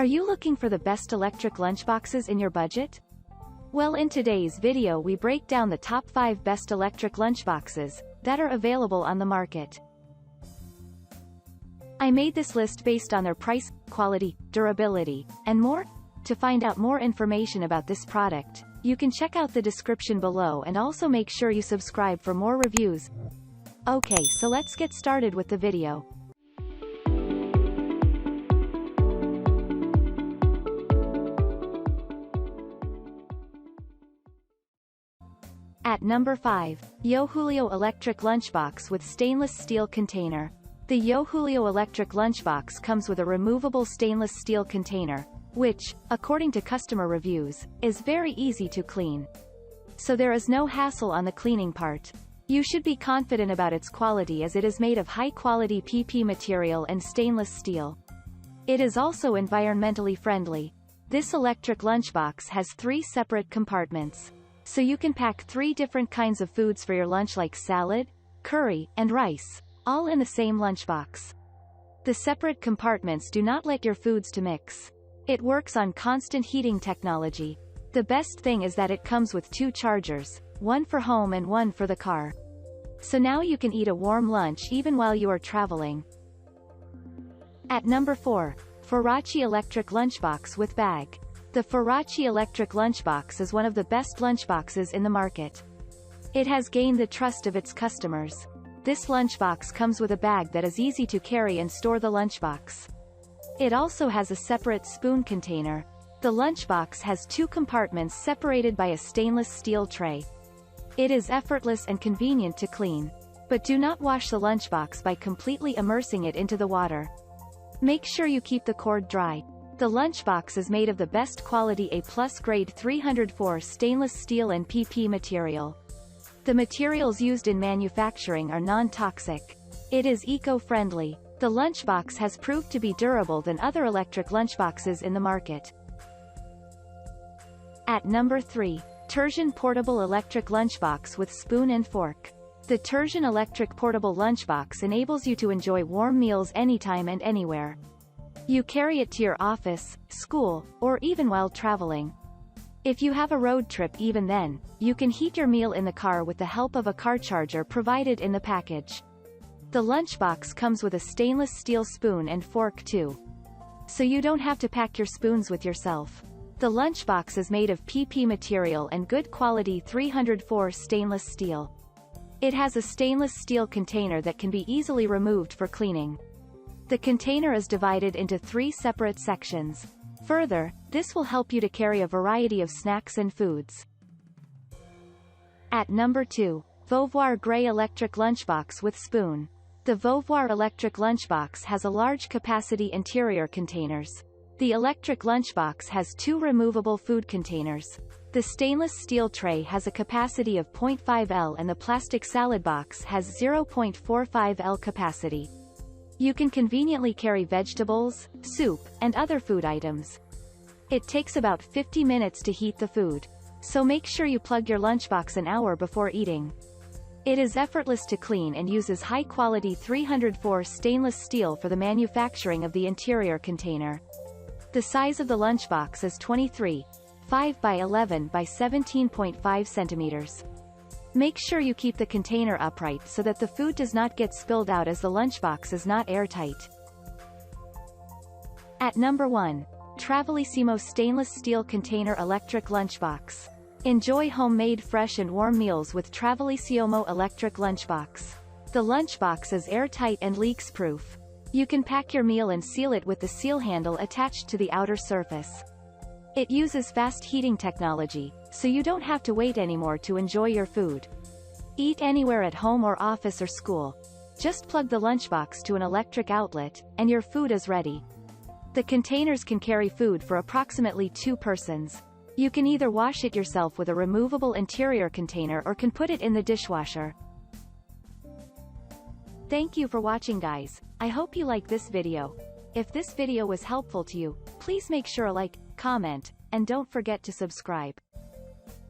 Are you looking for the best electric lunchboxes in your budget? Well, in today's video we break down the top 5 best electric lunchboxes that are available on the market. I made this list based on their price, quality, durability, and more. To find out more information about this product, you can check out the description below and also make sure you subscribe for more reviews. Okay, so let's get started with the video. At number 5, YoJulio Electric Lunchbox with Stainless Steel Container. The YoJulio Electric Lunchbox comes with a removable stainless steel container, which, according to customer reviews, is very easy to clean. So there is no hassle on the cleaning part. You should be confident about its quality as it is made of high-quality PP material and stainless steel. It is also environmentally friendly. This electric lunchbox has 3 separate compartments. So you can pack 3 different kinds of foods for your lunch like salad, curry, and rice, all in the same lunchbox. The separate compartments do not let your foods to mix. It works on constant heating technology. The best thing is that it comes with 2 chargers, one for home and one for the car. So now you can eat a warm lunch even while you are traveling. At number 4, Farachi Electric Lunchbox with Bag. The Farachi Electric Lunchbox is one of the best lunchboxes in the market. It has gained the trust of its customers. This lunchbox comes with a bag that is easy to carry and store the lunchbox. It also has a separate spoon container. The lunchbox has 2 compartments separated by a stainless steel tray. It is effortless and convenient to clean. But do not wash the lunchbox by completely immersing it into the water. Make sure you keep the cord dry. The lunchbox is made of the best quality A+ grade 304 stainless steel and PP material. The materials used in manufacturing are non-toxic. It is eco-friendly. The lunchbox has proved to be durable than other electric lunchboxes in the market. At number 3, Tergen Portable Electric Lunchbox with Spoon and Fork. The Tergen Electric Portable Lunchbox enables you to enjoy warm meals anytime and anywhere. You carry it to your office, school, or even while traveling. If you have a road trip even then, you can heat your meal in the car with the help of a car charger provided in the package. The lunchbox comes with a stainless steel spoon and fork too. So you don't have to pack your spoons with yourself. The lunchbox is made of PP material and good quality 304 stainless steel. It has a stainless steel container that can be easily removed for cleaning. The container is divided into 3 separate sections. Further, this will help you to carry a variety of snacks and foods. At number 2, Fovoir Gray Electric Lunchbox with Spoon. The Fovoir Electric Lunchbox has a large capacity interior containers. The electric lunchbox has 2 removable food containers. The stainless steel tray has a capacity of 0.5 L and the plastic salad box has 0.45 L capacity. You can conveniently carry vegetables, soup, and other food items. It takes about 50 minutes to heat the food. So make sure you plug your lunchbox an hour before eating. It is effortless to clean and uses high-quality 304 stainless steel for the manufacturing of the interior container. The size of the lunchbox is 23.5 by 11 by 17.5 centimeters. Make sure you keep the container upright so that the food does not get spilled out as the lunchbox is not airtight. At number 1, Simo Stainless Steel Container Electric Lunchbox. Enjoy homemade fresh and warm meals with Simo Electric Lunchbox. The lunchbox is airtight and leaks-proof. You can pack your meal and seal it with the seal handle attached to the outer surface. It uses fast heating technology, so you don't have to wait anymore to enjoy your food. Eat anywhere at home or office or school. Just plug the lunchbox to an electric outlet, and your food is ready. The containers can carry food for approximately 2 persons. You can either wash it yourself with a removable interior container or can put it in the dishwasher. Thank you for watching, guys. I hope you like this video. If this video was helpful to you, please make sure to like, comment, and don't forget to subscribe.